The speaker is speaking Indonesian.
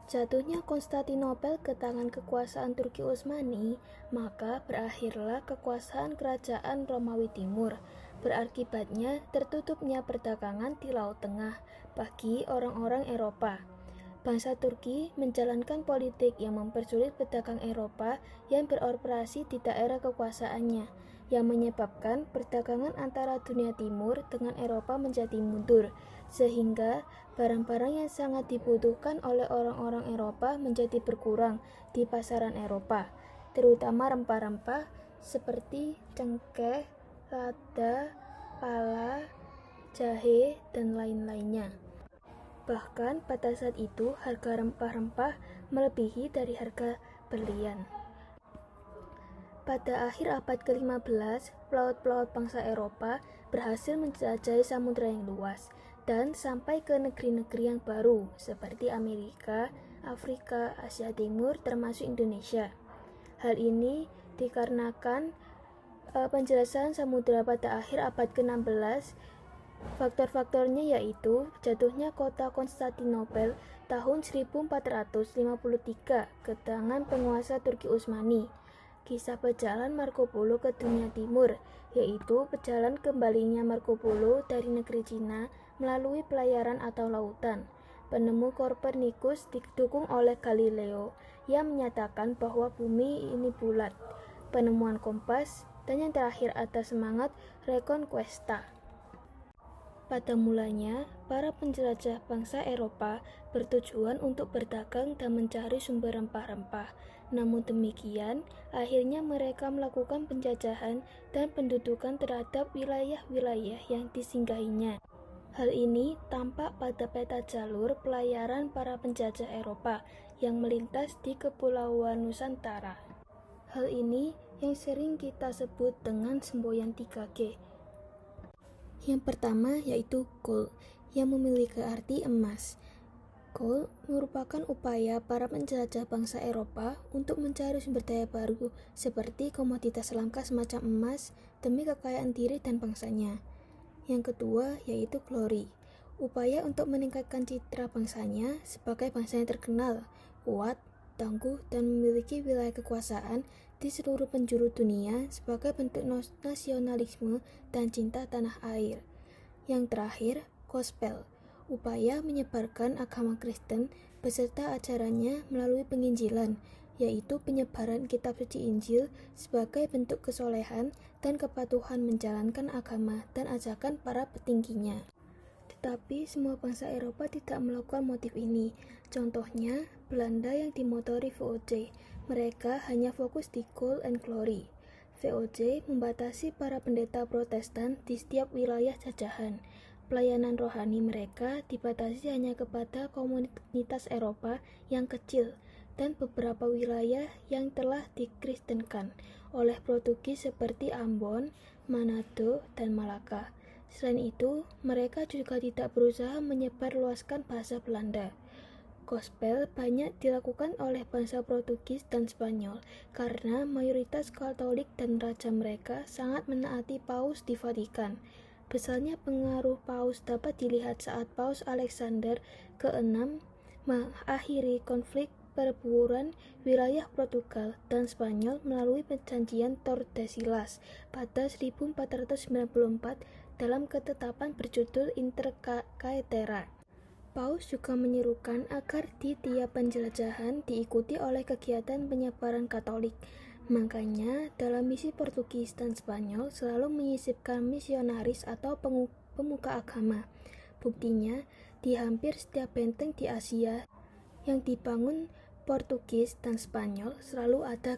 jatuhnya Konstantinopel ke tangan kekuasaan Turki Utsmani, maka berakhirlah kekuasaan kerajaan Romawi Timur. Berakibatnya tertutupnya perdagangan di Laut Tengah bagi orang-orang Eropa. Bangsa Turki menjalankan politik yang mempersulit pedagang Eropa yang beroperasi di daerah kekuasaannya, yang menyebabkan perdagangan antara dunia timur dengan Eropa menjadi mundur, sehingga barang-barang yang sangat dibutuhkan oleh orang-orang Eropa menjadi berkurang di pasaran Eropa, terutama rempah-rempah seperti cengkeh, lada, pala, jahe, dan lain-lainnya. Bahkan pada saat itu harga rempah-rempah melebihi dari harga berlian. Pada akhir abad ke-15, pelaut-pelaut bangsa Eropa berhasil menjelajahi samudera yang luas dan sampai ke negeri-negeri yang baru seperti Amerika, Afrika, Asia Timur, termasuk Indonesia. Hal ini dikarenakan penjelasan samudera pada akhir abad ke-16. Faktor-faktornya yaitu jatuhnya kota Konstantinopel tahun 1453 ke tangan penguasa Turki Utsmani. Kisah perjalanan Marco Polo ke dunia timur, yaitu perjalanan kembalinya Marco Polo dari negeri Cina melalui pelayaran atau lautan. Penemu Kopernikus didukung oleh Galileo yang menyatakan bahwa bumi ini bulat. Penemuan kompas, dan yang terakhir atas semangat Reconquista. Pada mulanya, para penjelajah bangsa Eropa bertujuan untuk berdagang dan mencari sumber rempah-rempah. Namun demikian, akhirnya mereka melakukan penjajahan dan pendudukan terhadap wilayah-wilayah yang disinggahinya. Hal ini tampak pada peta jalur pelayaran para penjajah Eropa yang melintas di Kepulauan Nusantara. Hal ini yang sering kita sebut dengan semboyan 3G. Yang pertama yaitu gold, yang memiliki arti emas. Gold merupakan upaya para penjelajah bangsa Eropa untuk mencari sumber daya baru seperti komoditas langka semacam emas demi kekayaan diri dan bangsanya. Yang kedua yaitu glory, upaya untuk meningkatkan citra bangsanya sebagai bangsa yang terkenal, kuat, tangguh, dan memiliki wilayah kekuasaan di seluruh penjuru dunia sebagai bentuk nasionalisme dan cinta tanah air. Yang terakhir, gospel, upaya menyebarkan agama Kristen beserta ajarannya melalui penginjilan, yaitu penyebaran kitab suci Injil sebagai bentuk kesolehan dan kepatuhan menjalankan agama dan ajakan para petingginya. Tetapi semua bangsa Eropa tidak melakukan motif ini. Contohnya, Belanda yang dimotori VOC, mereka hanya fokus di gold and glory. VOC membatasi para pendeta Protestan di setiap wilayah jajahan. Pelayanan rohani mereka dibatasi hanya kepada komunitas Eropa yang kecil dan beberapa wilayah yang telah dikristenkan oleh Portugis seperti Ambon, Manado, dan Malaka. Selain itu, mereka juga tidak berusaha menyebarluaskan bahasa Belanda. Gospel banyak dilakukan oleh bangsa Portugis dan Spanyol karena mayoritas Katolik dan raja mereka sangat menaati Paus di Vatikan. Besarnya pengaruh Paus dapat dilihat saat Paus Alexander ke-6 mengakhiri konflik perburuan wilayah Portugal dan Spanyol melalui perjanjian Tordesillas pada 1494 dalam ketetapan berjudul Inter Caetera. Paus juga menyerukan agar di tiap penjelajahan diikuti oleh kegiatan penyebaran Katolik. Makanya, dalam misi Portugis dan Spanyol selalu menyisipkan misionaris atau pemuka agama. Buktinya, di hampir setiap benteng di Asia yang dibangun Portugis dan Spanyol selalu ada